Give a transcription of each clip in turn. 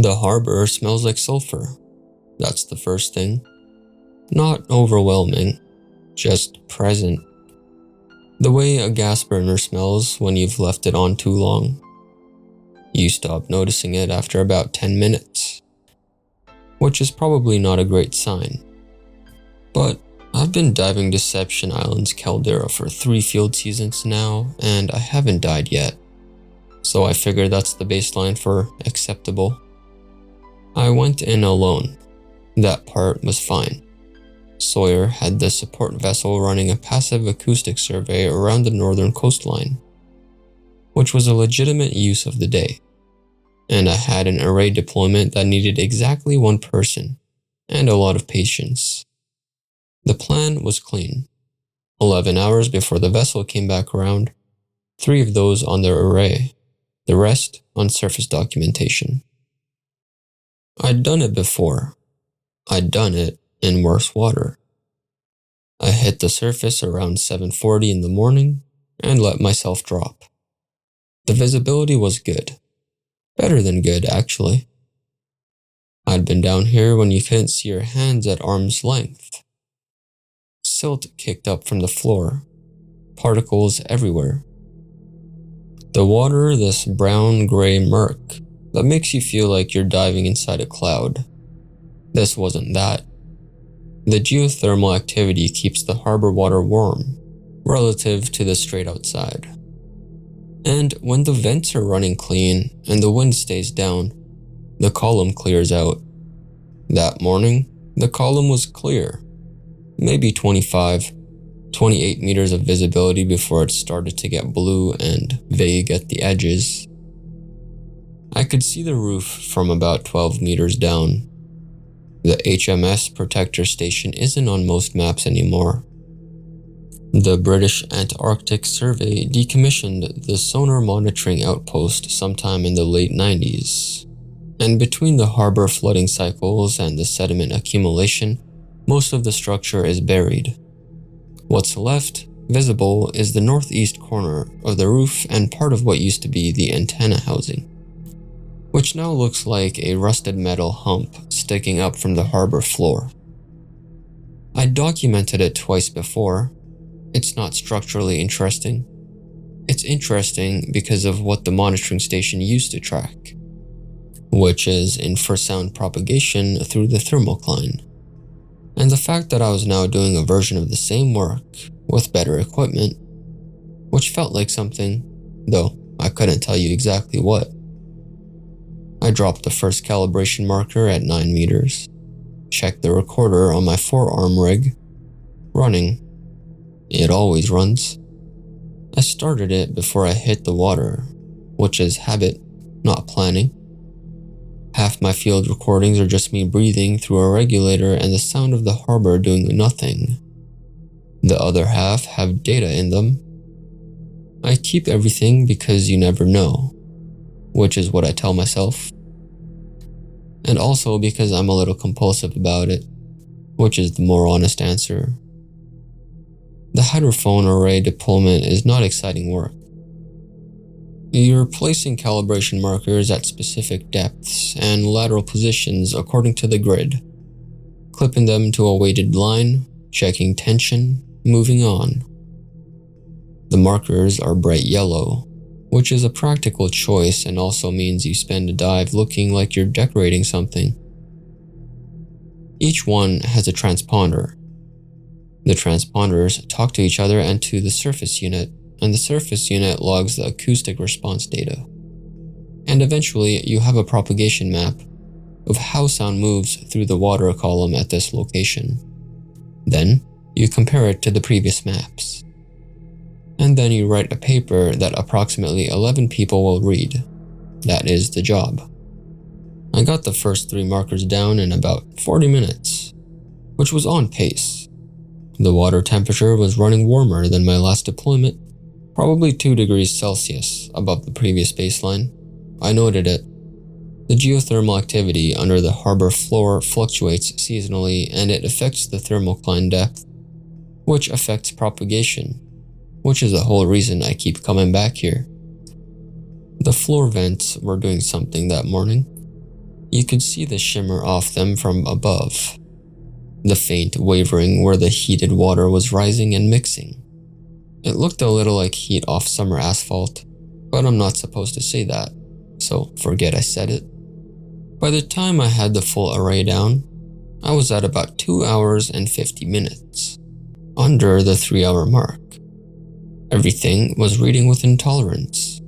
The harbor smells like sulfur. That's the first thing. Not overwhelming, just present. The way a gas burner smells when you've left it on too long. You stop noticing it after about 10 minutes, which is probably not a great sign. But I've been diving Deception Island's caldera for 3 field seasons now, and I haven't died yet. So I figure that's the baseline for acceptable. I went in alone. That part was fine. Sawyer had the support vessel running a passive acoustic survey around the northern coastline, which was a legitimate use of the day. And I had an array deployment that needed exactly 1 person, and a lot of patience. The plan was clean. 11 hours before the vessel came back around, 3 of those on their array, the rest on surface documentation. I'd done it before. I'd done it in worse water. I hit the surface around 7:40 in the morning and let myself drop. The visibility was good. Better than good, actually. I'd been down here when you couldn't see your hands at arm's length. Silt kicked up from the floor, particles everywhere. The water, this brown-gray murk that makes you feel like you're diving inside a cloud. This wasn't that. The geothermal activity keeps the harbor water warm, relative to the straight outside. And when the vents are running clean and the wind stays down, the column clears out. That morning, the column was clear. Maybe 25, 28 meters of visibility before it started to get blue and vague at the edges. I could see the roof from about 12 meters down. The HMS Protector Station isn't on most maps anymore. The British Antarctic Survey decommissioned the sonar monitoring outpost sometime in the late 90s. And between the harbor flooding cycles and the sediment accumulation, most of the structure is buried. What's left, visible, is the northeast corner of the roof and part of what used to be the antenna housing, which now looks like a rusted metal hump sticking up from the harbor floor. I documented it twice before. It's not structurally interesting. It's interesting because of what the monitoring station used to track, which is infrasound propagation through the thermocline. And the fact that I was now doing a version of the same work with better equipment, which felt like something, though I couldn't tell you exactly what. I dropped the first calibration marker at 9 meters, checked the recorder on my forearm rig, running. It always runs. I started it before I hit the water, which is habit, not planning. Half my field recordings are just me breathing through a regulator and the sound of the harbor doing nothing. The other half have data in them. I keep everything because you never know, which is what I tell myself. And also because I'm a little compulsive about it, which is the more honest answer. The hydrophone array deployment is not exciting work. You're placing calibration markers at specific depths and lateral positions according to the grid, clipping them to a weighted line, checking tension, moving on. The markers are bright yellow, which is a practical choice and also means you spend a dive looking like you're decorating something. Each one has a transponder. The transponders talk to each other and to the surface unit, and the surface unit logs the acoustic response data. And eventually, you have a propagation map of how sound moves through the water column at this location. Then, you compare it to the previous maps. And then you write a paper that approximately 11 people will read. That is the job. I got the first 3 markers down in about 40 minutes, which was on pace. The water temperature was running warmer than my last deployment, probably 2 degrees Celsius above the previous baseline. I noted it. The geothermal activity under the harbor floor fluctuates seasonally and it affects the thermocline depth, which affects propagation, which is the whole reason I keep coming back here. The floor vents were doing something that morning. You could see the shimmer off them from above, the faint wavering where the heated water was rising and mixing. It looked a little like heat off summer asphalt, but I'm not supposed to say that, so forget I said it. By the time I had the full array down, I was at about 2 hours and 50 minutes, under the 3-hour mark. Everything was reading with intolerance.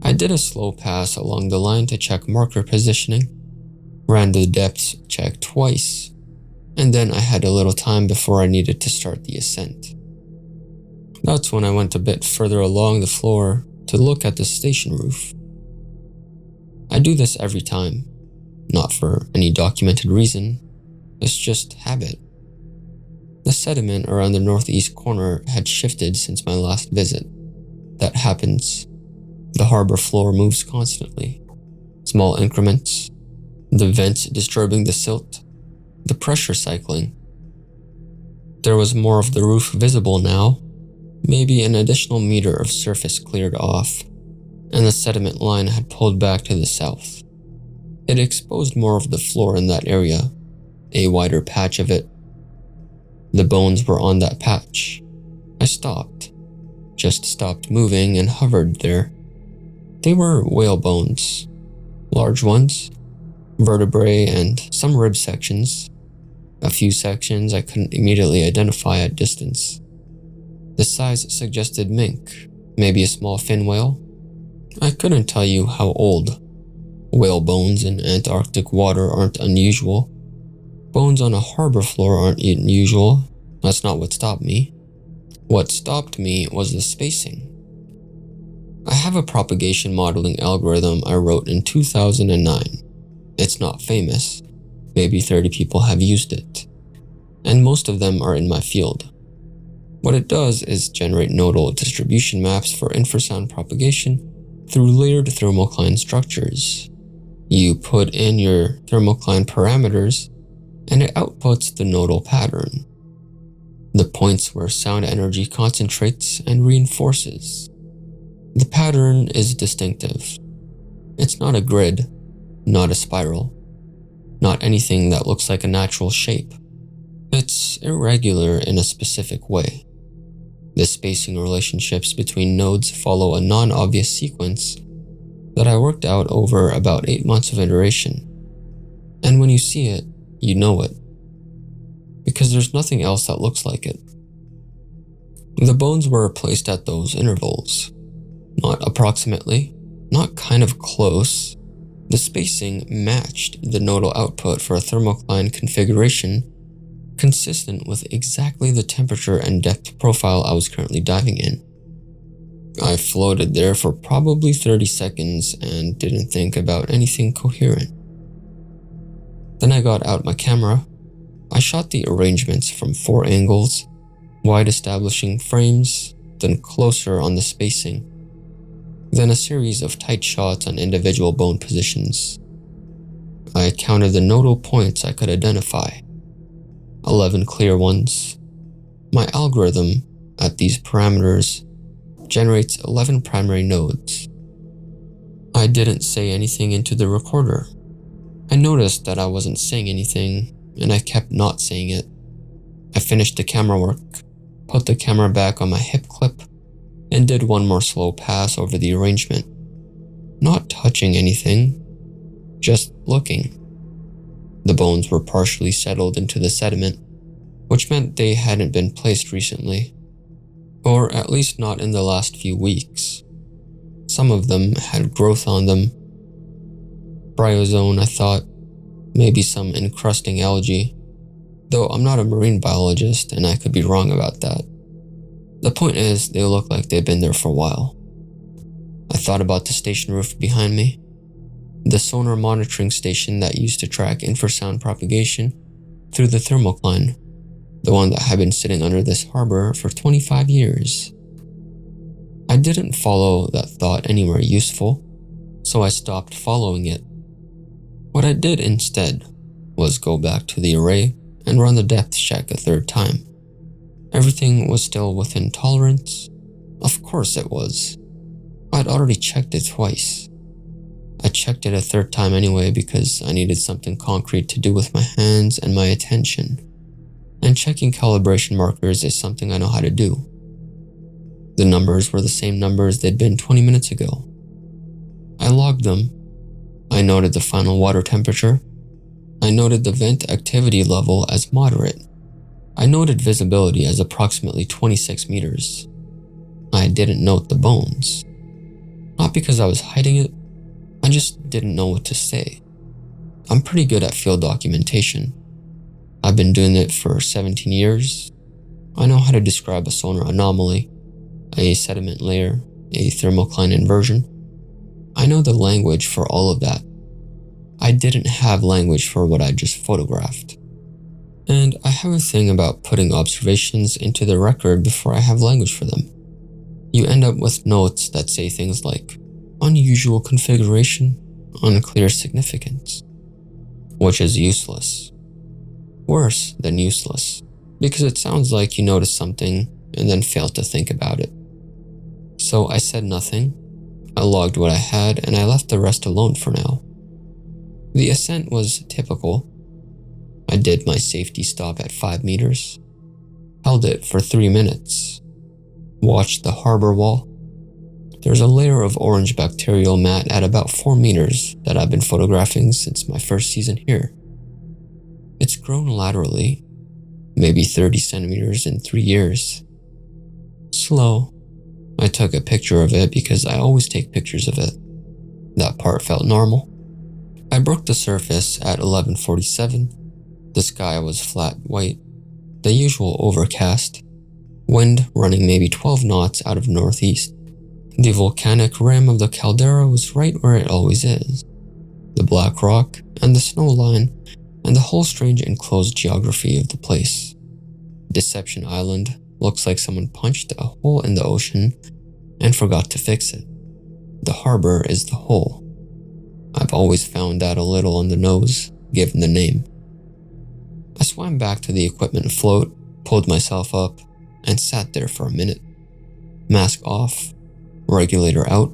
I did a slow pass along the line to check marker positioning, ran the depths check twice, and then I had a little time before I needed to start the ascent. That's when I went a bit further along the floor to look at the station roof. I do this every time, not for any documented reason, it's just habit. The sediment around the northeast corner had shifted since my last visit. That happens. The harbor floor moves constantly. Small increments, the vents disturbing the silt, the pressure cycling. There was more of the roof visible now, maybe an additional meter of surface cleared off, and the sediment line had pulled back to the south. It exposed more of the floor in that area, a wider patch of it. The bones were on that patch. I stopped, just stopped moving and hovered there. They were whale bones, large ones, vertebrae and some rib sections. A few sections I couldn't immediately identify at distance. The size suggested mink, maybe a small fin whale. I couldn't tell you how old. Whale bones in Antarctic water aren't unusual. Bones on a harbor floor aren't unusual. That's not what stopped me. What stopped me was the spacing. I have a propagation modeling algorithm I wrote in 2009. It's not famous. Maybe 30 people have used it. And most of them are in my field. What it does is generate nodal distribution maps for infrasound propagation through layered thermocline structures. You put in your thermocline parameters, and it outputs the nodal pattern, the points where sound energy concentrates and reinforces. The pattern is distinctive. It's not a grid, not a spiral, not anything that looks like a natural shape. It's irregular in a specific way. The spacing relationships between nodes follow a non-obvious sequence that I worked out over about 8 months of iteration. And when you see it, you know it. Because there's nothing else that looks like it. The bones were placed at those intervals. Not approximately, not kind of close. The spacing matched the nodal output for a thermocline configuration consistent with exactly the temperature and depth profile I was currently diving in. I floated there for probably 30 seconds and didn't think about anything coherent. Then I got out my camera. I shot the arrangements from 4 angles, wide establishing frames, then closer on the spacing, then a series of tight shots on individual bone positions. I counted the nodal points I could identify. 11 clear ones. My algorithm, at these parameters, generates 11 primary nodes. I didn't say anything into the recorder. I noticed that I wasn't saying anything, and I kept not saying it. I finished the camera work, put the camera back on my hip clip, and did one more slow pass over the arrangement. Not touching anything, just looking. The bones were partially settled into the sediment, which meant they hadn't been placed recently, or at least not in the last few weeks. Some of them had growth on them. Bryozone, I thought, maybe some encrusting algae, though I'm not a marine biologist and I could be wrong about that. The point is, they look like they've been there for a while. I thought about the station roof behind me, the sonar monitoring station that used to track infrasound propagation through the thermocline, the one that had been sitting under this harbor for 25 years. I didn't follow that thought anywhere useful, so I stopped following it. What I did instead was go back to the array and run the depth check a 3rd time. Everything was still within tolerance. Of course it was. I'd already checked it twice. I checked it a third time anyway because I needed something concrete to do with my hands and my attention. And checking calibration markers is something I know how to do. The numbers were the same numbers they'd been 20 minutes ago. I logged them. I noted the final water temperature. I noted the vent activity level as moderate. I noted visibility as approximately 26 meters. I didn't note the bones. Not because I was hiding it, I just didn't know what to say. I'm pretty good at field documentation. I've been doing it for 17 years. I know how to describe a sonar anomaly, a sediment layer, a thermocline inversion. I know the language for all of that. I didn't have language for what I just photographed. And I have a thing about putting observations into the record before I have language for them. You end up with notes that say things like, unusual configuration, unclear significance, which is useless. Worse than useless, because it sounds like you noticed something and then failed to think about it. So I said nothing, I logged what I had, and I left the rest alone for now. The ascent was typical. I did my safety stop at 5 meters, held it for 3 minutes, watched the harbor wall. There's a layer of orange bacterial mat at about 4 meters that I've been photographing since my first season here. It's grown laterally, maybe 30 centimeters in 3 years. Slow. I took a picture of it because I always take pictures of it. That part felt normal. I broke the surface at 11:47. The sky was flat white, the usual overcast, wind running maybe 12 knots out of northeast. The volcanic rim of the caldera was right where it always is. The black rock and the snow line and the whole strange enclosed geography of the place. Deception Island looks like someone punched a hole in the ocean and forgot to fix it. The harbor is the hole. I've always found that a little on the nose, given the name. I swam back to the equipment float, pulled myself up, and sat there for a minute. Mask off, regulator out.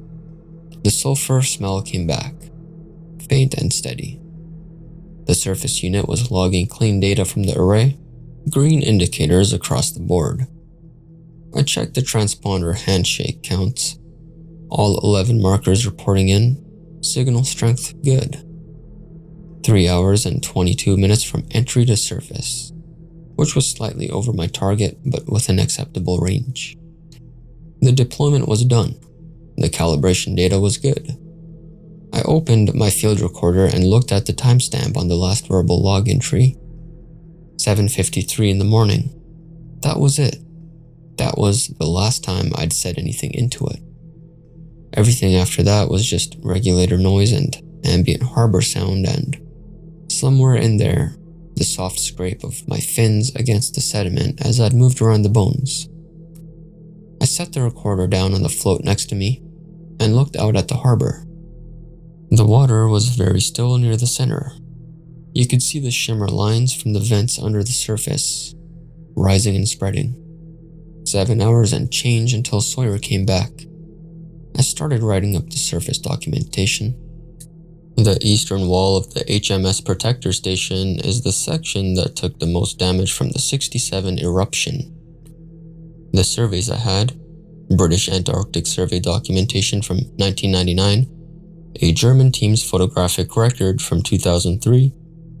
The sulfur smell came back, faint and steady. The surface unit was logging clean data from the array, green indicators across the board. I checked the transponder handshake counts. All 11 markers reporting in, signal strength good. 3 hours and 22 minutes from entry to surface, which was slightly over my target but with an acceptable range. The deployment was done. The calibration data was good. I opened my field recorder and looked at the timestamp on the last verbal log entry. 7:53 in the morning. That was it. That was the last time I'd said anything into it. Everything after that was just regulator noise and ambient harbor sound, and somewhere in there, the soft scrape of my fins against the sediment as I'd moved around the bones. I set the recorder down on the float next to me and looked out at the harbor. The water was very still near the center. You could see the shimmer lines from the vents under the surface, rising and spreading. 7 hours and change until Sawyer came back. I started writing up the surface documentation. The eastern wall of the HMS Protector Station is the section that took the most damage from the 67 eruption. The surveys I had, British Antarctic Survey documentation from 1999, a German team's photographic record from 2003,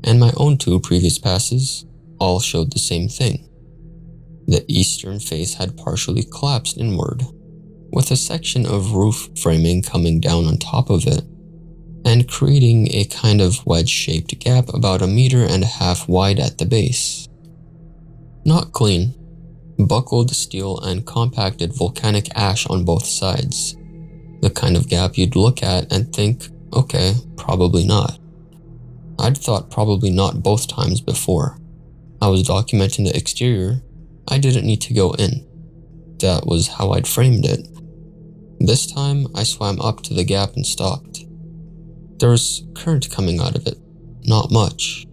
and my own 2 previous passes, all showed the same thing. The eastern face had partially collapsed inward, with a section of roof framing coming down on top of it, and creating a kind of wedge-shaped gap about 1.5 meters wide at the base. Not clean, buckled steel and compacted volcanic ash on both sides. The kind of gap you'd look at and think, okay, probably not. I'd thought probably not both times before. I was documenting the exterior. I didn't need to go in. That was how I'd framed it. This time, I swam up to the gap and stopped. There was current coming out of it. Not much.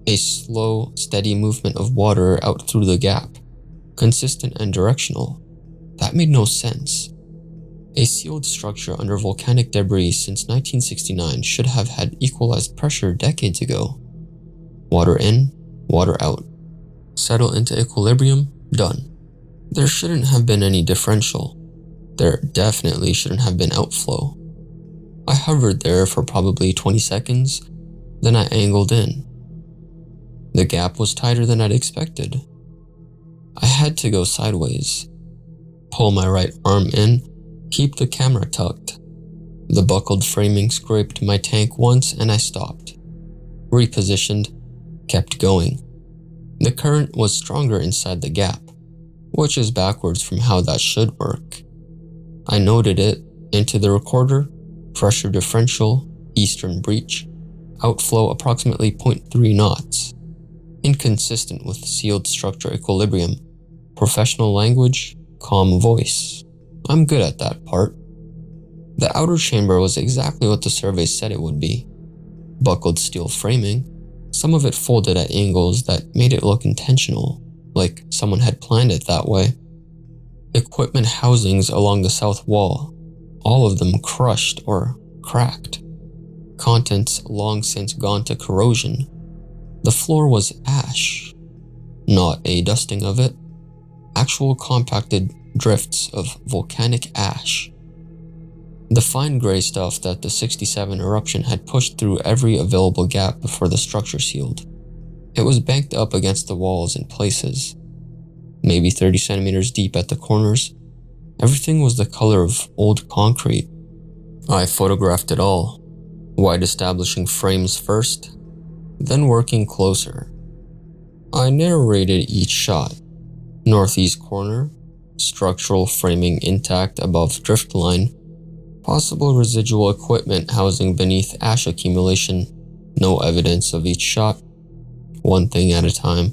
A slow, steady movement of water out through the gap. Consistent and directional. That made no sense. A sealed structure under volcanic debris since 1969 should have had equalized pressure decades ago. Water in, water out. Settle into equilibrium, done. There shouldn't have been any differential. There definitely shouldn't have been outflow. I hovered there for probably 20 seconds, then I angled in. The gap was tighter than I'd expected. I had to go sideways, pull my right arm in, keep the camera tucked. The buckled framing scraped my tank once and I stopped. Repositioned, kept going. The current was stronger inside the gap, which is backwards from how that should work. I noted it into the recorder, pressure differential, eastern breach, outflow approximately 0.3 knots. Inconsistent with sealed structure equilibrium. Professional language, calm voice. I'm good at that part. The outer chamber was exactly what the survey said it would be. Buckled steel framing, some of it folded at angles that made it look intentional, like someone had planned it that way. Equipment housings along the south wall, all of them crushed or cracked. Contents long since gone to corrosion. The floor was ash, not a dusting of it, actual compacted drifts of volcanic ash. The fine gray stuff that the 67 eruption had pushed through every available gap before the structure sealed. It was banked up against the walls in places, maybe 30 centimeters deep at the corners. Everything was the color of old concrete. I photographed it all, wide establishing frames first, then working closer. I narrated each shot. Northeast corner, structural framing intact above drift line, possible residual equipment housing beneath ash accumulation, no evidence of each shot, one thing at a time.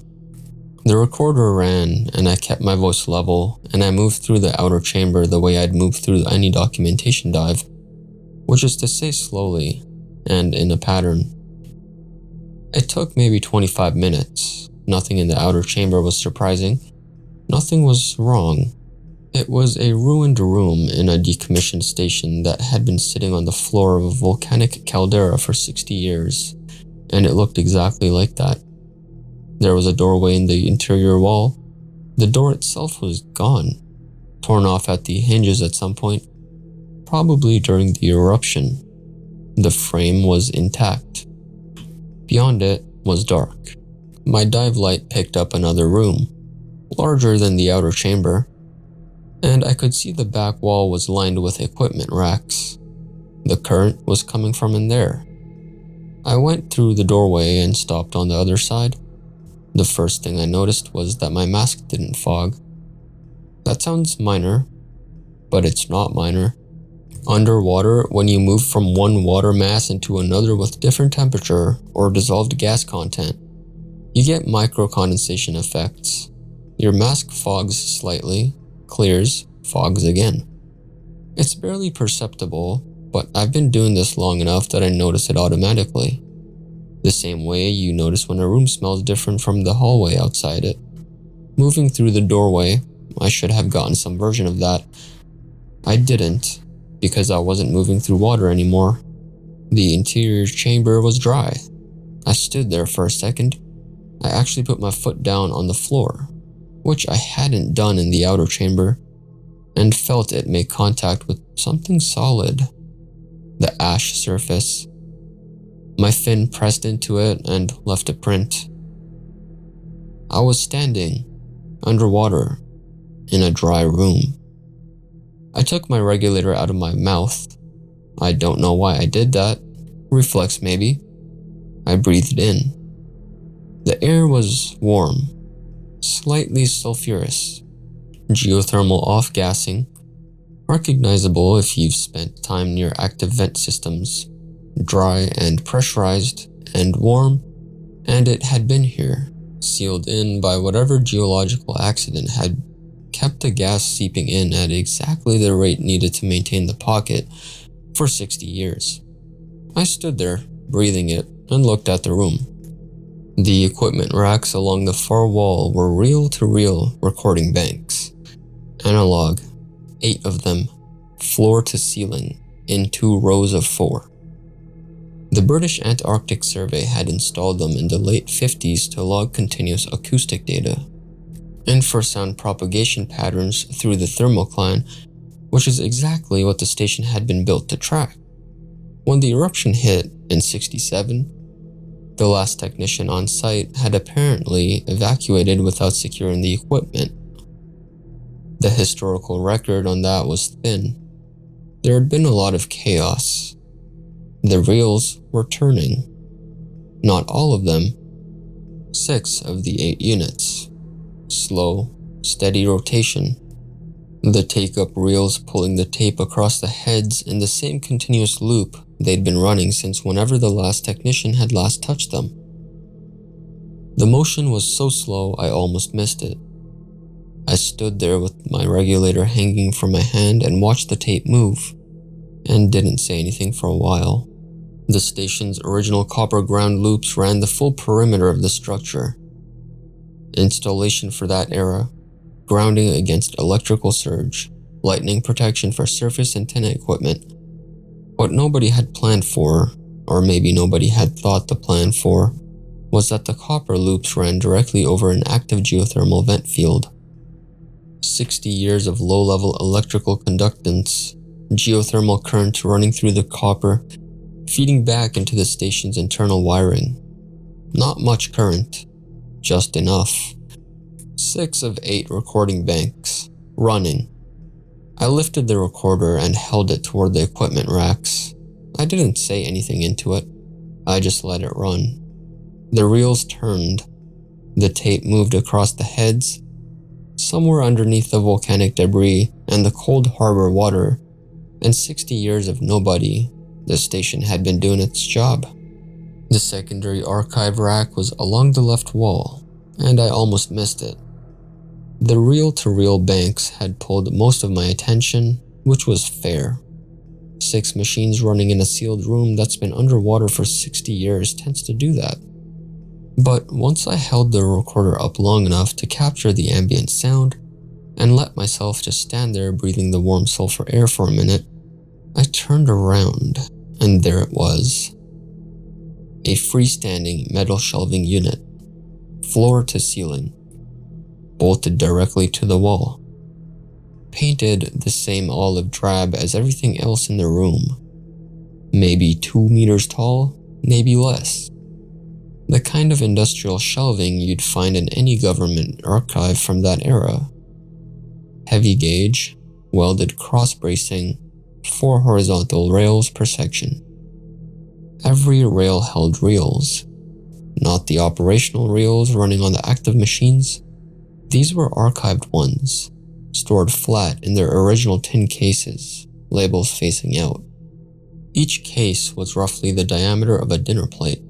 The recorder ran and I kept my voice level and I moved through the outer chamber the way I'd move through any documentation dive, which is to say slowly and in a pattern. It took maybe 25 minutes. Nothing in the outer chamber was surprising. Nothing was wrong. It was a ruined room in a decommissioned station that had been sitting on the floor of a volcanic caldera for 60 years, and it looked exactly like that. There was a doorway in the interior wall. The door itself was gone, torn off at the hinges at some point, probably during the eruption. The frame was intact. Beyond it was dark. My dive light picked up another room, larger than the outer chamber, and I could see the back wall was lined with equipment racks. The current was coming from in there. I went through the doorway and stopped on the other side. The first thing I noticed was that my mask didn't fog. That sounds minor, but it's not minor. Underwater, when you move from one water mass into another with different temperature or dissolved gas content, you get micro-condensation effects. Your mask fogs slightly, clears, fogs again. It's barely perceptible, but I've been doing this long enough that I notice it automatically. The same way you notice when a room smells different from the hallway outside it. Moving through the doorway, I should have gotten some version of that. I didn't, because I wasn't moving through water anymore. The interior chamber was dry. I stood there for a second. I actually put my foot down on the floor, which I hadn't done in the outer chamber, and felt it make contact with something solid. The ash surface. My fin pressed into it and left a print. I was standing, underwater, in a dry room. I took my regulator out of my mouth. I don't know why I did that. Reflex maybe. I breathed in. The air was warm, slightly sulfurous, geothermal off-gassing, recognizable if you've spent time near active vent systems, dry and pressurized and warm, and it had been here, sealed in by whatever geological accident had kept the gas seeping in at exactly the rate needed to maintain the pocket for 60 years. I stood there, breathing it, and looked at the room. The equipment racks along the far wall were reel-to-reel recording banks. Analog, 8 of them, floor to ceiling, in 2 rows of 4. The British Antarctic Survey had installed them in the late 50s to log continuous acoustic data, and for sound propagation patterns through the thermocline, which is exactly what the station had been built to track. When the eruption hit in '67, the last technician on site had apparently evacuated without securing the equipment. The historical record on that was thin. There had been a lot of chaos. The reels were turning. Not all of them. 6 of the 8 units. Slow, steady rotation. The take-up reels pulling the tape across the heads in the same continuous loop they'd been running since whenever the last technician had last touched them. The motion was so slow I almost missed it. I stood there with my regulator hanging from my hand and watched the tape move, and didn't say anything for a while. The station's original copper ground loops ran the full perimeter of the structure. Installation for that era, grounding against electrical surge, lightning protection for surface antenna equipment. What nobody had planned for, or maybe nobody had thought to plan for, was that the copper loops ran directly over an active geothermal vent field. 60 years of low-level electrical conductance, geothermal current running through the copper, feeding back into the station's internal wiring. Not much current, just enough. 6 of 8 recording banks, running. I lifted the recorder and held it toward the equipment racks. I didn't say anything into it. I just let it run. The reels turned. The tape moved across the heads. Somewhere underneath the volcanic debris and the cold harbor water, and 60 years of nobody, the station had been doing its job. The secondary archive rack was along the left wall, and I almost missed it. The reel-to-reel banks had pulled most of my attention, which was fair. 6 machines running in a sealed room that's been underwater for 60 years tends to do that. But once I held the recorder up long enough to capture the ambient sound, and let myself just stand there breathing the warm sulfur air for a minute, I turned around, and there it was. A freestanding metal shelving unit, floor to ceiling, bolted directly to the wall. Painted the same olive drab as everything else in the room. Maybe 2 meters tall, maybe less. The kind of industrial shelving you'd find in any government archive from that era. Heavy gauge, welded cross bracing, 4 horizontal rails per section. Every rail held reels, not the operational reels running on the active machines. These were archived ones, stored flat in their original tin cases, labels facing out. Each case was roughly the diameter of a dinner plate,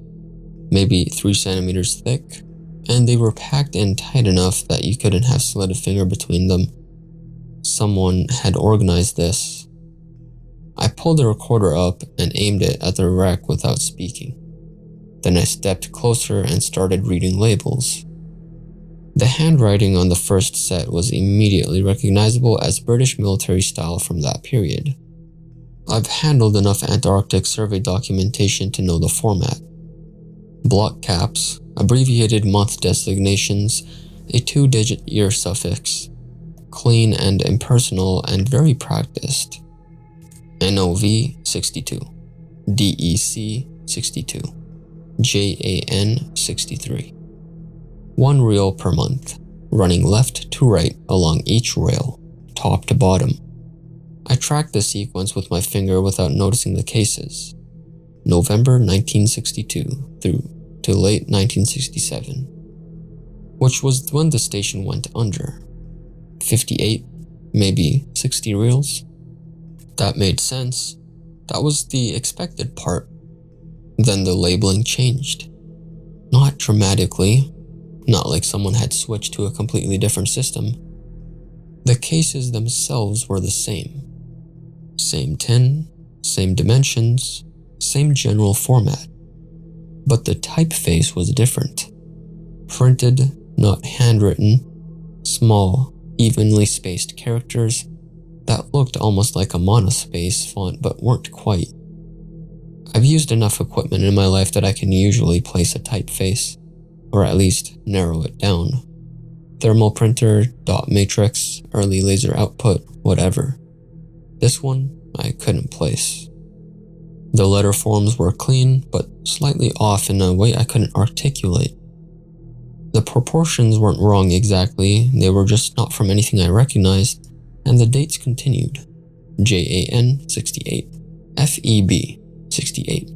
maybe 3 centimeters thick, and they were packed in tight enough that you couldn't have slid a finger between them. Someone had organized this. I pulled the recorder up and aimed it at the rack without speaking. Then I stepped closer and started reading labels. The handwriting on the first set was immediately recognizable as British military style from that period. I've handled enough Antarctic survey documentation to know the format. Block caps, abbreviated month designations, a 2-digit year suffix. Clean and impersonal and very practiced. NOV 62, DEC 62, JAN 63. 1 reel per month, running left to right along each rail, top to bottom. I tracked the sequence with my finger without noticing the cases. November 1962 through to late 1967, which was when the station went under. 58, maybe 60 reels. That made sense. That was the expected part. Then the labeling changed. Not dramatically, not like someone had switched to a completely different system. The cases themselves were the same. Same tin, same dimensions, same general format. But the typeface was different. Printed, not handwritten, small, evenly spaced characters, that looked almost like a monospace font but weren't quite. I've used enough equipment in my life that I can usually place a typeface, or at least narrow it down. Thermal printer, dot matrix, early laser output, whatever. This one, I couldn't place. The letter forms were clean, but slightly off in a way I couldn't articulate. The proportions weren't wrong exactly, they were just not from anything I recognized, and the dates continued. JAN 68, FEB 68.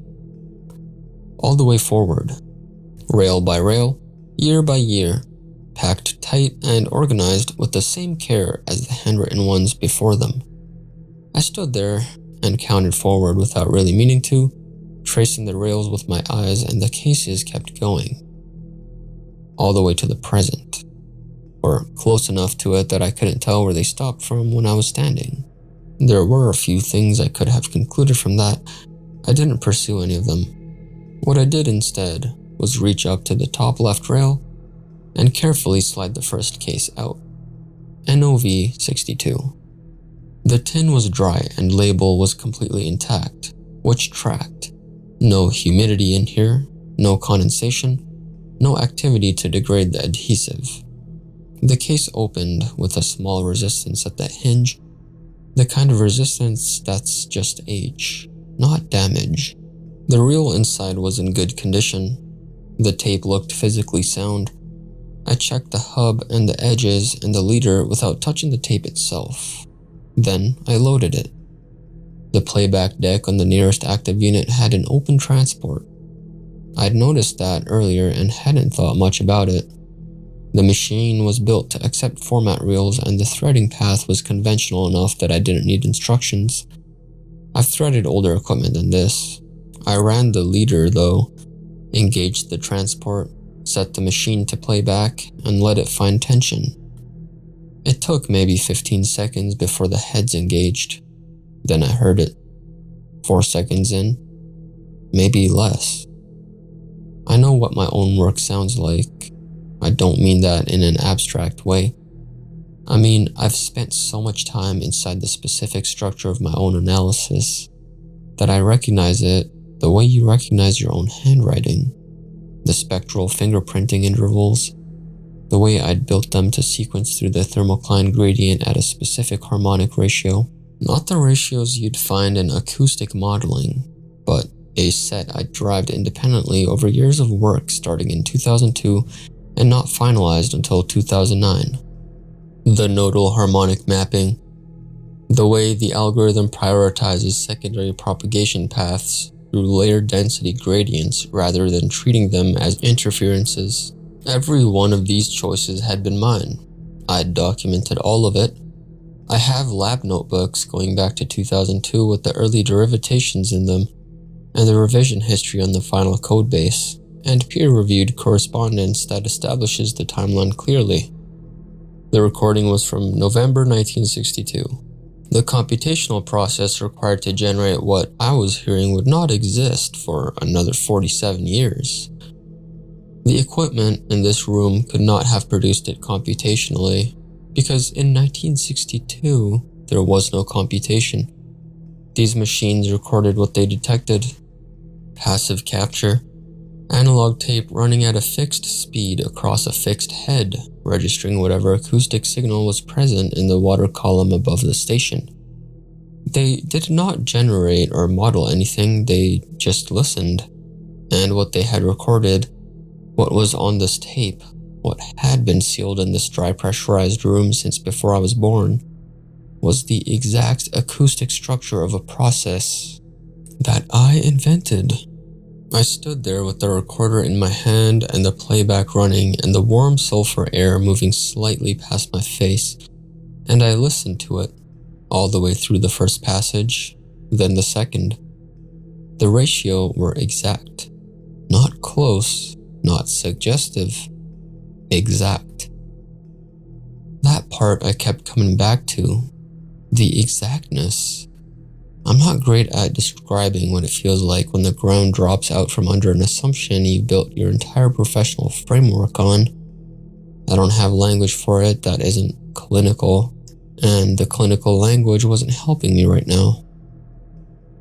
All the way forward, rail by rail, year by year, packed tight and organized with the same care as the handwritten ones before them. I stood there and counted forward without really meaning to, tracing the rails with my eyes, and the cases kept going. All the way to the present, or close enough to it that I couldn't tell where they stopped from when I was standing. There were a few things I could have concluded from that. I didn't pursue any of them. What I did instead was reach up to the top left rail and carefully slide the first case out. NOV 62. The tin was dry and label was completely intact, which tracked. No humidity in here, no condensation, no activity to degrade the adhesive. The case opened with a small resistance at that hinge, the kind of resistance that's just age, not damage. The reel inside was in good condition. The tape looked physically sound. I checked the hub and the edges and the leader without touching the tape itself. Then I loaded it. The playback deck on the nearest active unit had an open transport. I'd noticed that earlier and hadn't thought much about it. The machine was built to accept format reels and the threading path was conventional enough that I didn't need instructions. I've threaded older equipment than this. I ran the leader though, engaged the transport, set the machine to playback, and let it find tension. It took maybe 15 seconds before the heads engaged. Then I heard it. 4 seconds in, maybe less. I know what my own work sounds like. I don't mean that in an abstract way. I mean, I've spent so much time inside the specific structure of my own analysis that I recognize it the way you recognize your own handwriting. The spectral fingerprinting intervals, the way I'd built them to sequence through the thermocline gradient at a specific harmonic ratio. Not the ratios you'd find in acoustic modeling, but a set I derived independently over years of work starting in 2002 and not finalized until 2009. The nodal harmonic mapping, the way the algorithm prioritizes secondary propagation paths through layered density gradients rather than treating them as interferences. Every one of these choices had been mine. I'd documented all of it. I have lab notebooks going back to 2002 with the early derivations in them, and the revision history on the final codebase, and peer-reviewed correspondence that establishes the timeline clearly. The recording was from November 1962. The computational process required to generate what I was hearing would not exist for another 47 years. The equipment in this room could not have produced it computationally, because in 1962, there was no computation. These machines recorded what they detected. Passive capture, analog tape running at a fixed speed across a fixed head, registering whatever acoustic signal was present in the water column above the station. They did not generate or model anything, they just listened. And what they had recorded, what was on this tape, what had been sealed in this dry pressurized room since before I was born, was the exact acoustic structure of a process that I invented. I stood there with the recorder in my hand and the playback running and the warm sulfur air moving slightly past my face, and I listened to it all the way through the first passage, then the second. The ratio were exact, not close, not suggestive, exact. That part I kept coming back to, the exactness. I'm not great at describing what it feels like when the ground drops out from under an assumption you built your entire professional framework on. I don't have language for it that isn't clinical. and the clinical language wasn't helping me right now.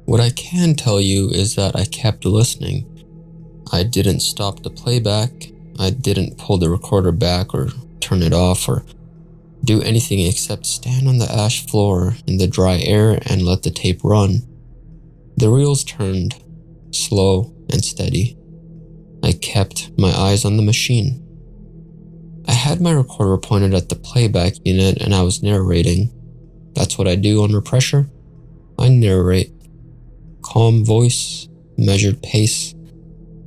What I can tell you is that I kept listening. I didn't stop the playback, I didn't pull the recorder back or turn it off or do anything except stand on the ash floor in the dry air and let the tape run. The reels turned, slow and steady. I kept my eyes on the machine. I had my recorder pointed at the playback unit and I was narrating. That's what I do under pressure. I narrate. Calm voice, measured pace,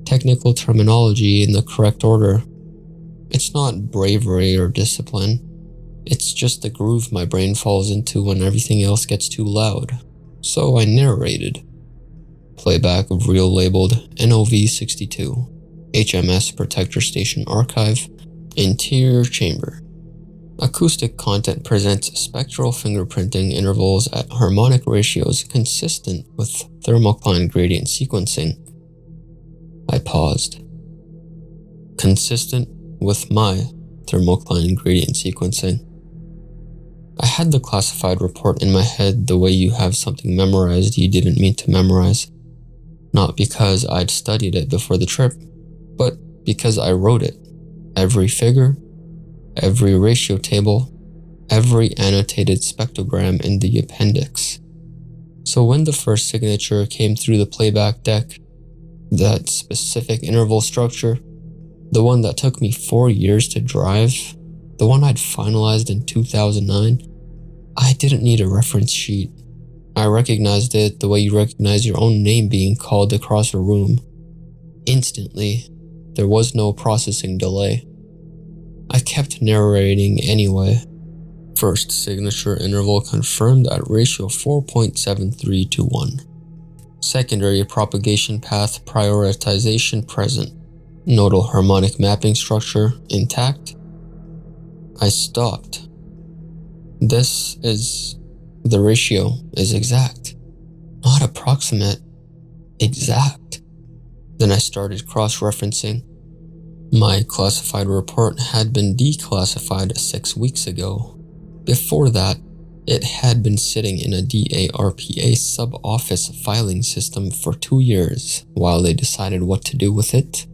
technical terminology in the correct order. It's not bravery or discipline. It's just the groove my brain falls into when everything else gets too loud. So I narrated. Playback of reel labeled NOV62, HMS Protector Station Archive, Interior Chamber. Acoustic content presents spectral fingerprinting intervals at harmonic ratios consistent with thermocline gradient sequencing. I paused. Consistent with my thermocline gradient sequencing. I had the classified report in my head the way you have something memorized you didn't mean to memorize. Not because I'd studied it before the trip, but because I wrote it. Every figure, every ratio table, every annotated spectrogram in the appendix. So when the first signature came through the playback deck, that specific interval structure, the one that took me 4 years to drive, the one I'd finalized in 2009, I didn't need a reference sheet. I recognized it the way you recognize your own name being called across a room. Instantly, there was no processing delay. I kept narrating anyway. First signature interval confirmed at ratio 4.73 to 1. Secondary propagation path prioritization present. Nodal harmonic mapping structure intact. I stopped. The ratio is exact. Not approximate, exact. Then I started cross-referencing. My classified report had been declassified 6 weeks ago. Before that, it had been sitting in a DARPA sub-office filing system for 2 years while they decided what to do with it,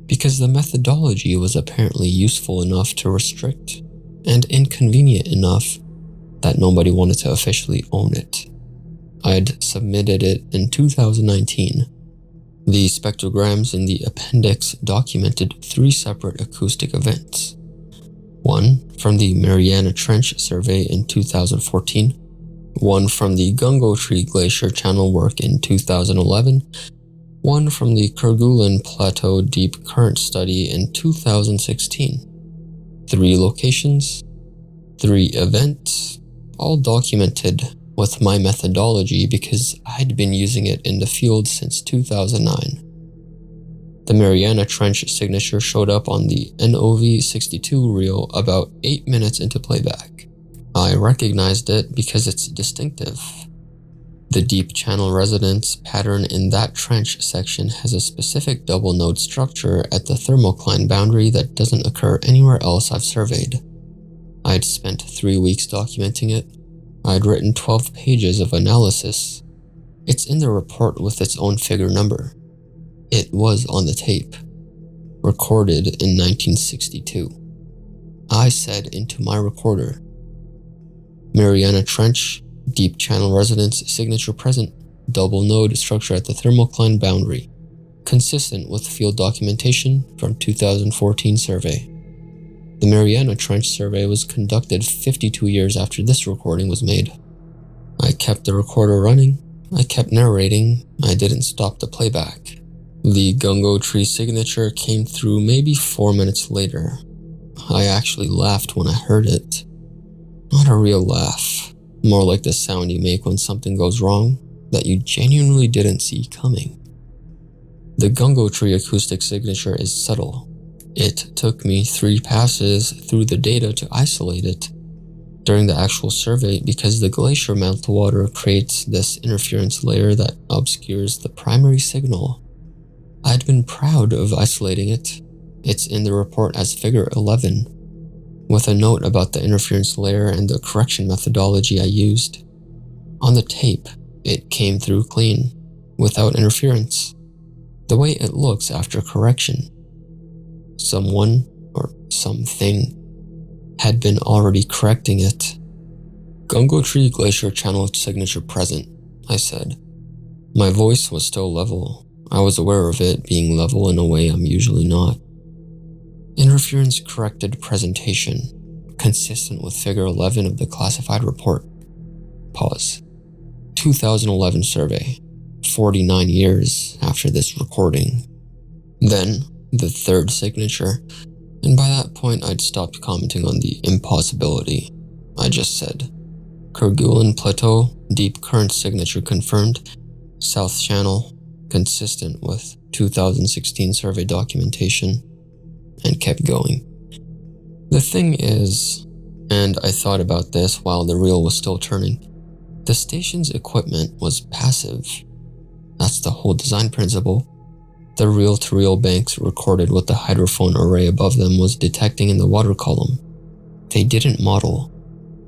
because the methodology was apparently useful enough to restrict and inconvenient enough that nobody wanted to officially own it. I'd submitted it in 2019. The spectrograms in the appendix documented 3 separate acoustic events. One from the Mariana Trench survey in 2014, one from the Gungotri Glacier channel work in 2011, one from the Kerguelen Plateau Deep Current study in 2016. 3 locations, 3 events, all documented with my methodology because I'd been using it in the field since 2009. The Mariana Trench signature showed up on the NOV62 reel about 8 minutes into playback. I recognized it because it's distinctive. The deep channel resonance pattern in that trench section has a specific double node structure at the thermocline boundary that doesn't occur anywhere else I've surveyed. I'd spent 3 weeks documenting it. I'd written 12 pages of analysis. It's in the report with its own figure number. It was on the tape, recorded in 1962. I said into my recorder, Mariana Trench, deep channel resonance signature present, double node structure at the thermocline boundary, consistent with field documentation from 2014 survey. The Mariana Trench survey was conducted 52 years after this recording was made. I kept the recorder running, I kept narrating, I didn't stop the playback. The Gungotri signature came through maybe 4 minutes later. I actually laughed when I heard it. Not a real laugh, more like the sound you make when something goes wrong that you genuinely didn't see coming. The Gungotri acoustic signature is subtle. It took me 3 passes through the data to isolate it during the actual survey because the glacier meltwater creates this interference layer that obscures the primary signal. I'd been proud of isolating it. It's in the report as figure 11. with a note about the interference layer and the correction methodology I used. On the tape, it came through clean, without interference, the way it looks after correction. Someone, or something, had been already correcting it. Gangotri Glacier channel signature present, I said. My voice was still level. I was aware of it being level in a way I'm usually not. Interference corrected presentation, consistent with figure 11 of the classified report. Pause. 2011 survey, 49 years after this recording. Then, the third signature, and by that point I'd stopped commenting on the impossibility. I just said, Kerguelen Plateau, deep current signature confirmed, South Channel, consistent with 2016 survey documentation, and kept going. The thing is, and I thought about this while the reel was still turning, the station's equipment was passive. That's the whole design principle. The reel-to-reel banks recorded what the hydrophone array above them was detecting in the water column. They didn't model.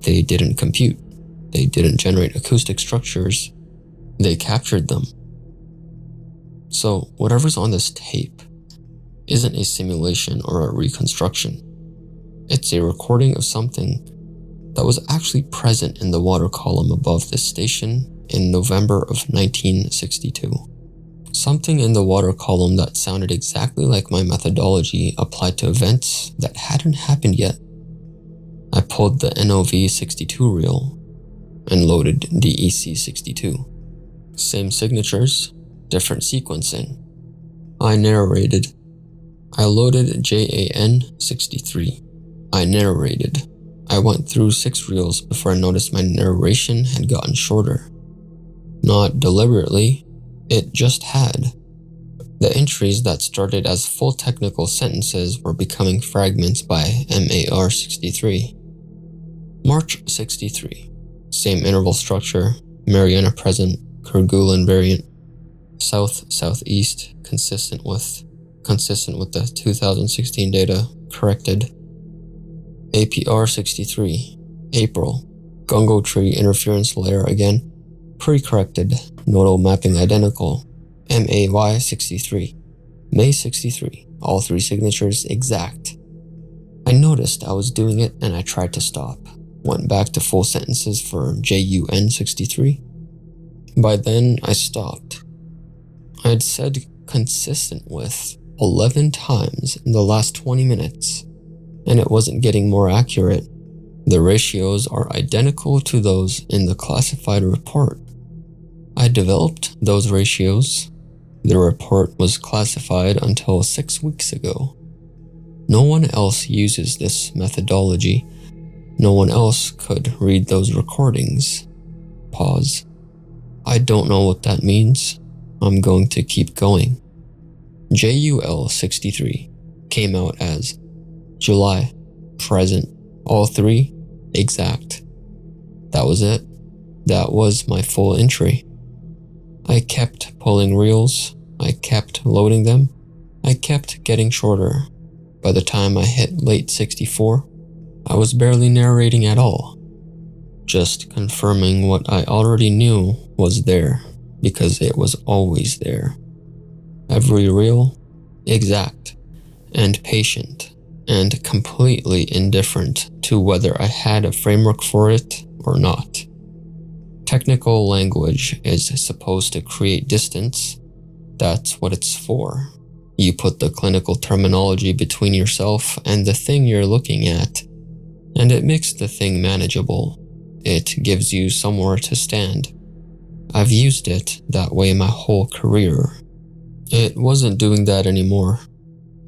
They didn't compute. They didn't generate acoustic structures. They captured them. So whatever's on this tape isn't a simulation or a reconstruction. It's a recording of something that was actually present in the water column above this station in November of 1962. Something in the water column that sounded exactly like my methodology applied to events that hadn't happened yet. I pulled the NOV62 reel and loaded DEC62. Same signatures, different sequencing. I narrated. I loaded JAN63. I narrated. I went through 6 reels before I noticed my narration had gotten shorter. Not deliberately, it just had. The entries that started as full technical sentences were becoming fragments by MAR63. March 63. Same interval structure, Mariana present, Kerguelen variant, south-southeast, consistent with the 2016 data, corrected. APR 63, April, Gangotri interference layer again, pre-corrected, nodal mapping identical, MAY 63, May 63, all 3 signatures exact. I noticed I was doing it and I tried to stop, went back to full sentences for JUN 63. By then, I stopped. I had said consistent with 11 times in the last 20 minutes, and it wasn't getting more accurate. The ratios are identical to those in the classified report. I developed those ratios. The report was classified until 6 weeks ago. No one else uses this methodology. No one else could read those recordings. Pause. I don't know what that means. I'm going to keep going. JUL 63 came out as July, present, all 3, exact. That was it. That was my full entry. I kept pulling reels. I kept loading them. I kept getting shorter. By the time I hit late 64, I was barely narrating at all. Just confirming what I already knew was there, because it was always there. Every reel, exact, and patient, and completely indifferent to whether I had a framework for it or not. Technical language is supposed to create distance. That's what it's for. You put the clinical terminology between yourself and the thing you're looking at, and it makes the thing manageable. It gives you somewhere to stand. I've used it that way my whole career. It wasn't doing that anymore.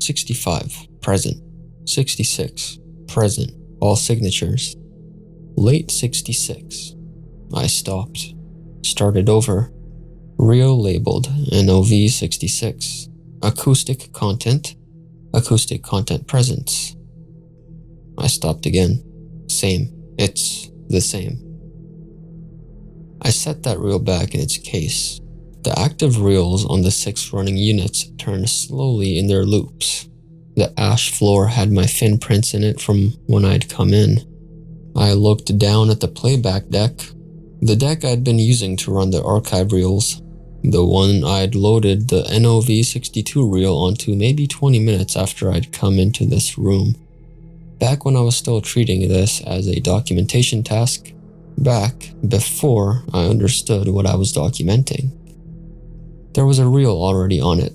65, present. 66, present, all signatures. Late 66. I stopped. Started over. Reel labeled NOV66. Acoustic content presence. I stopped again. Same. It's the same. I set that reel back in its case. The active reels on the 6 running units turned slowly in their loops. The ash floor had my finprints in it from when I'd come in. I looked down at the playback deck, the deck I'd been using to run the archive reels, the one I'd loaded the NOV62 reel onto maybe 20 minutes after I'd come into this room. Back when I was still treating this as a documentation task, back before I understood what I was documenting. There was a reel already on it,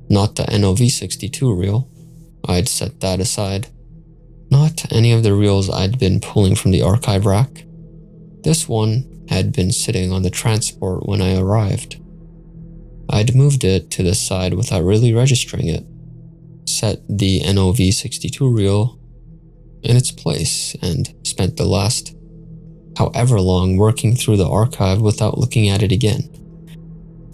not the NOV62 reel. I'd set that aside. Not any of the reels I'd been pulling from the archive rack. This one had been sitting on the transport when I arrived. I'd moved it to the side without really registering it, set the NOV62 reel in its place, and spent the last however long working through the archive without looking at it again.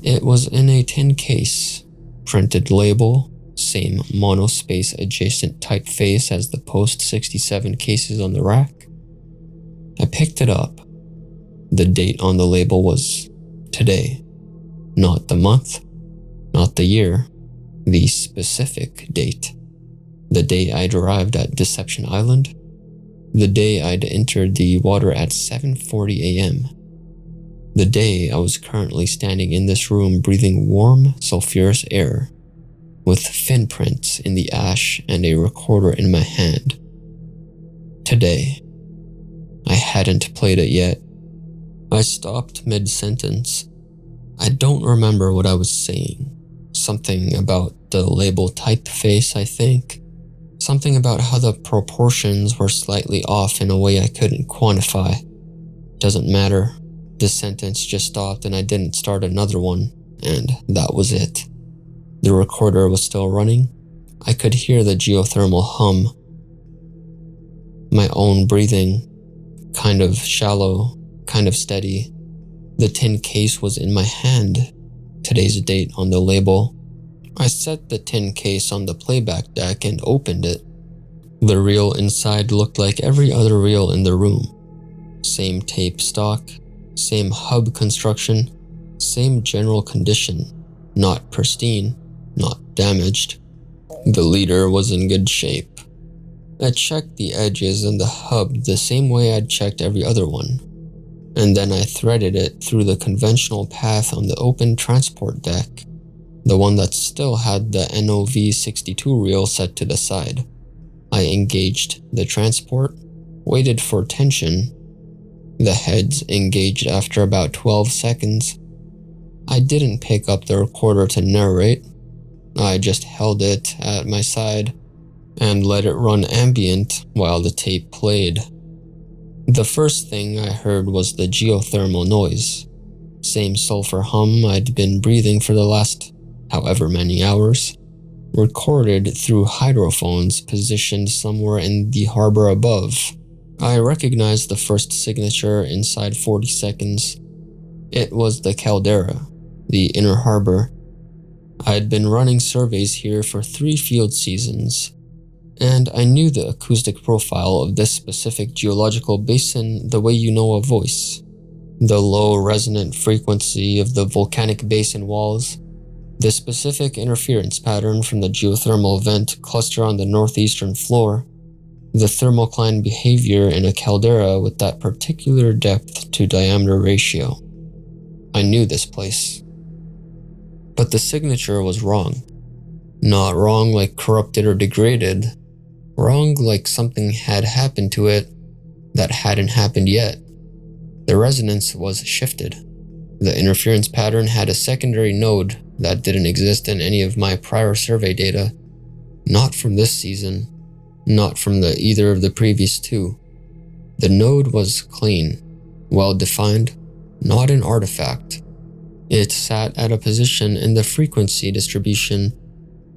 It was in a tin case, printed label, same monospace adjacent typeface as the post-67 cases on the rack. I picked it up. The date on the label was today, not the month, not the year, the specific date. The day I'd arrived at Deception Island, the day I'd entered the water at 7:40 a.m., the day I was currently standing in this room breathing warm, sulfurous air, with finprints in the ash and a recorder in my hand. Today. I hadn't played it yet. I stopped mid-sentence. I don't remember what I was saying. Something about the label typeface, I think. Something about how the proportions were slightly off in a way I couldn't quantify. Doesn't matter. The sentence just stopped and I didn't start another one, and that was it. The recorder was still running. I could hear the geothermal hum. My own breathing, kind of shallow, kind of steady. The tin case was in my hand. Today's date on the label. I set the tin case on the playback deck and opened it. The reel inside looked like every other reel in the room. Same tape stock, same hub construction, same general condition. Not pristine, not damaged. The leader was in good shape. I checked the edges and the hub the same way I'd checked every other one, and then I threaded it through the conventional path on the open transport deck, the one that still had the NOV62 reel set to the side. I engaged the transport, waited for tension. The heads engaged after about 12 seconds. I didn't pick up the recorder to narrate. I just held it at my side and let it run ambient while the tape played. The first thing I heard was the geothermal noise. Same sulfur hum I'd been breathing for the last however many hours, recorded through hydrophones positioned somewhere in the harbor above. I recognized the first signature inside 40 seconds. It was the caldera, the inner harbor. I'd been running surveys here for 3 field seasons, and I knew the acoustic profile of this specific geological basin the way you know a voice. The low resonant frequency of the volcanic basin walls, the specific interference pattern from the geothermal vent cluster on the northeastern floor, the thermocline behavior in a caldera with that particular depth to diameter ratio. I knew this place. But the signature was wrong. Not wrong like corrupted or degraded. Wrong like something had happened to it that hadn't happened yet. The resonance was shifted. The interference pattern had a secondary node that didn't exist in any of my prior survey data. Not from this season. Not from either of the previous 2. The node was clean, well-defined, not an artifact. It sat at a position in the frequency distribution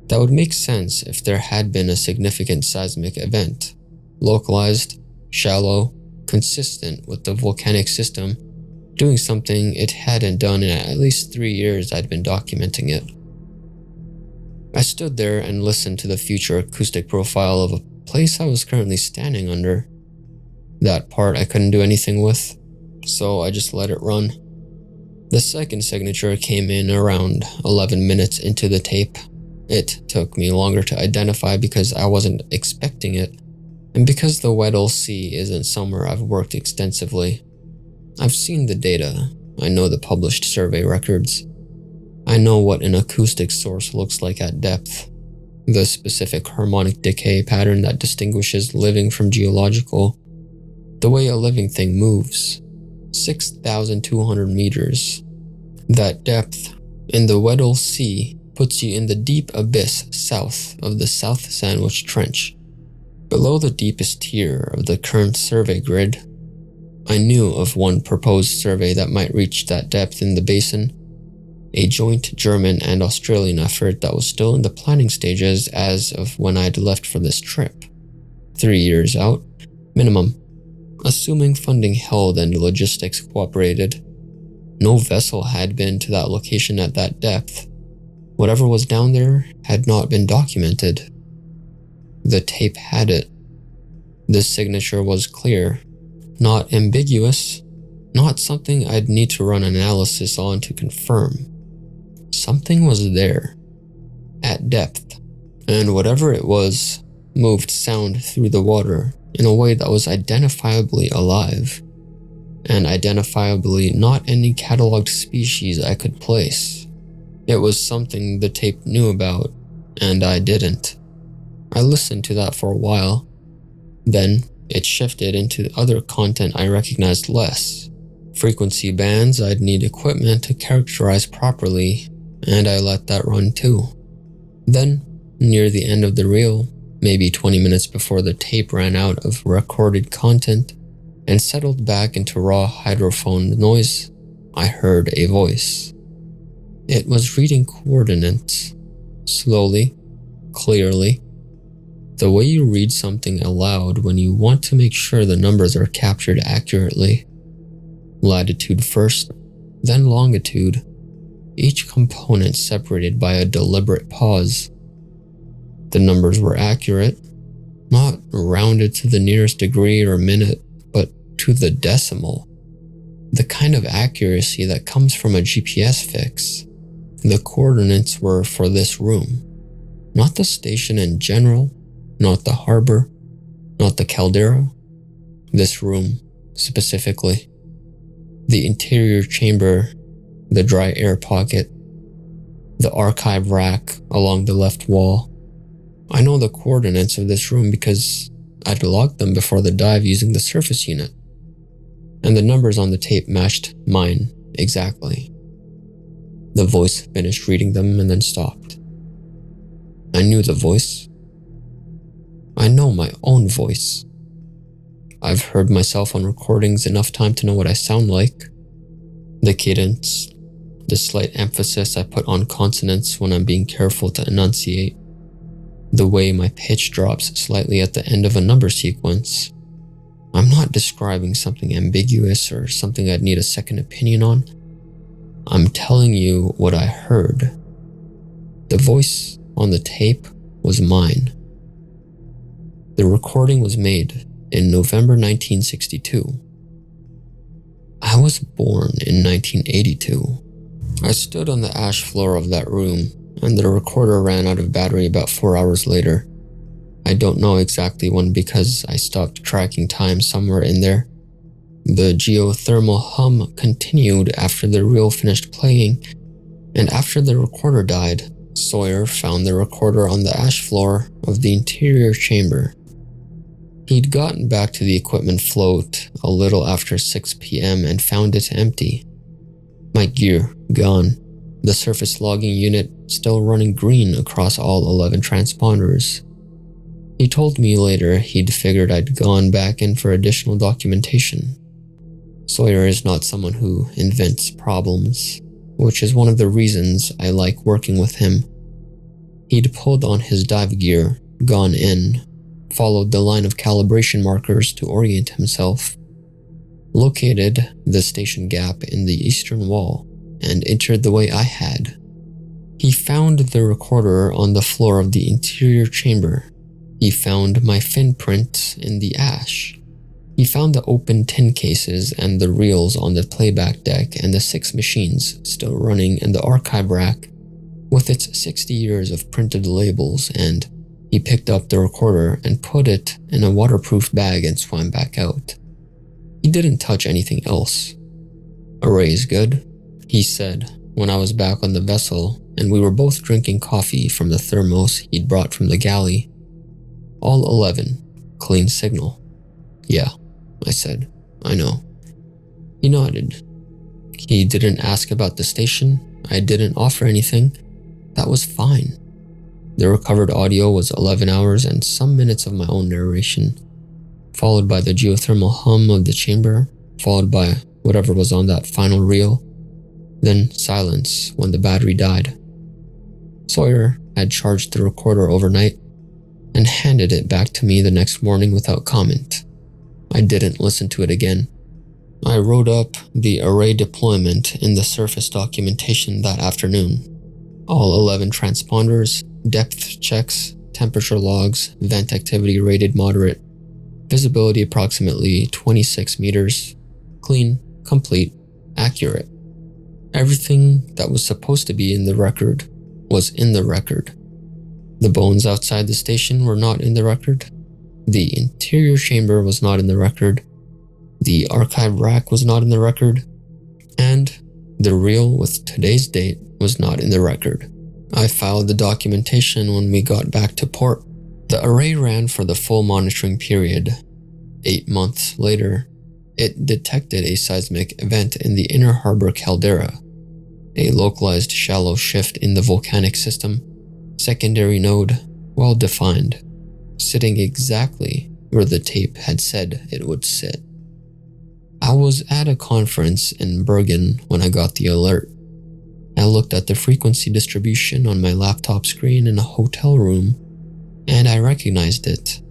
that would make sense if there had been a significant seismic event, localized, shallow, consistent with the volcanic system, doing something it hadn't done in at least 3 years I'd been documenting it. I stood there and listened to the future acoustic profile of a place I was currently standing under. That part I couldn't do anything with, so I just let it run. The second signature came in around 11 minutes into the tape, It took me longer to identify because I wasn't expecting it, and because the Weddell Sea isn't somewhere I've worked extensively. I've seen the data, I know the published survey records. I know what an acoustic source looks like at depth, the specific harmonic decay pattern that distinguishes living from geological, the way a living thing moves. 6,200 meters. That depth in the Weddell Sea puts you in the deep abyss south of the South Sandwich Trench, below the deepest tier of the current survey grid. I knew of one proposed survey that might reach that depth in the basin, a joint German and Australian effort that was still in the planning stages as of when I'd left for this trip. 3 years out, minimum, assuming funding held and logistics cooperated. No vessel had been to that location at that depth. Whatever was down there had not been documented. The tape had it. The signature was clear, not ambiguous, not something I'd need to run analysis on to confirm. Something was there, at depth, and whatever it was, moved sound through the water in a way that was identifiably alive, and identifiably not any cataloged species I could place. It was something the tape knew about, and I didn't. I listened to that for a while. Then it shifted into other content I recognized less. Frequency bands I'd need equipment to characterize properly, and I let that run too. Then, near the end of the reel, maybe 20 minutes before the tape ran out of recorded content and settled back into raw hydrophone noise, I heard a voice. It was reading coordinates, slowly, clearly, the way you read something aloud when you want to make sure the numbers are captured accurately. Latitude first, then longitude, each component separated by a deliberate pause. The numbers were accurate, not rounded to the nearest degree or minute, but to the decimal. The kind of accuracy that comes from a GPS fix. The coordinates were for this room, not the station in general, not the harbor, not the caldera. This room, specifically. The interior chamber, the dry air pocket, the archive rack along the left wall. I know the coordinates of this room because I'd logged them before the dive using the surface unit, and the numbers on the tape matched mine exactly. The voice finished reading them and then stopped. I knew the voice. I know my own voice. I've heard myself on recordings enough time to know what I sound like. The cadence, the slight emphasis I put on consonants when I'm being careful to enunciate, the way my pitch drops slightly at the end of a number sequence. I'm not describing something ambiguous or something I'd need a second opinion on. I'm telling you what I heard. The voice on the tape was mine. The recording was made in November 1962. I was born in 1982. I stood on the ash floor of that room, and the recorder ran out of battery about 4 hours later. I don't know exactly when because I stopped tracking time somewhere in there. The geothermal hum continued after the reel finished playing, and after the recorder died, Sawyer found the recorder on the ash floor of the interior chamber. He'd gotten back to the equipment float a little after 6 p.m. and found it empty. My gear gone, the surface logging unit still running green across all 11 transponders. He told me later he'd figured I'd gone back in for additional documentation. Sawyer is not someone who invents problems, which is one of the reasons I like working with him. He'd pulled on his dive gear, gone in, followed the line of calibration markers to orient himself, located the station gap in the eastern wall, and entered the way I had. He found the recorder on the floor of the interior chamber. He found my fin print in the ash. He found the open tin cases and the reels on the playback deck and the 6 machines still running in the archive rack. with its 60 years of printed labels, and he picked up the recorder and put it in a waterproof bag and swam back out. He didn't touch anything else. "Array's good," he said when I was back on the vessel and we were both drinking coffee from the thermos he'd brought from the galley. "All 11, clean signal." "Yeah," I said. "I know." He nodded. He didn't ask about the station. I didn't offer anything. That was fine. The recovered audio was 11 hours and some minutes of my own narration, followed by the geothermal hum of the chamber, followed by whatever was on that final reel, then silence when the battery died. Sawyer had charged the recorder overnight and handed it back to me the next morning without comment. I didn't listen to it again. I wrote up the array deployment in the surface documentation that afternoon. All 11 transponders, depth checks, temperature logs, vent activity rated moderate, visibility approximately 26 meters, clean, complete, accurate. Everything that was supposed to be in the record was in the record. The bones outside the station were not in the record. The interior chamber was not in the record. The archive rack was not in the record. And the reel with today's date was not in the record. I filed the documentation when we got back to port. The array ran for the full monitoring period. 8 months later, it detected a seismic event in the inner harbor caldera, a localized shallow shift in the volcanic system, secondary node, well defined, sitting exactly where the tape had said it would sit. I was at a conference in Bergen when I got the alert. I looked at the frequency distribution on my laptop screen in a hotel room, and I recognized it.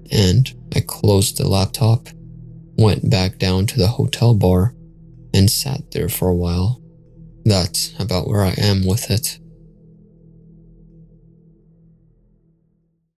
And I closed the laptop, went back down to the hotel bar, and sat there for a while. That's about where I am with it.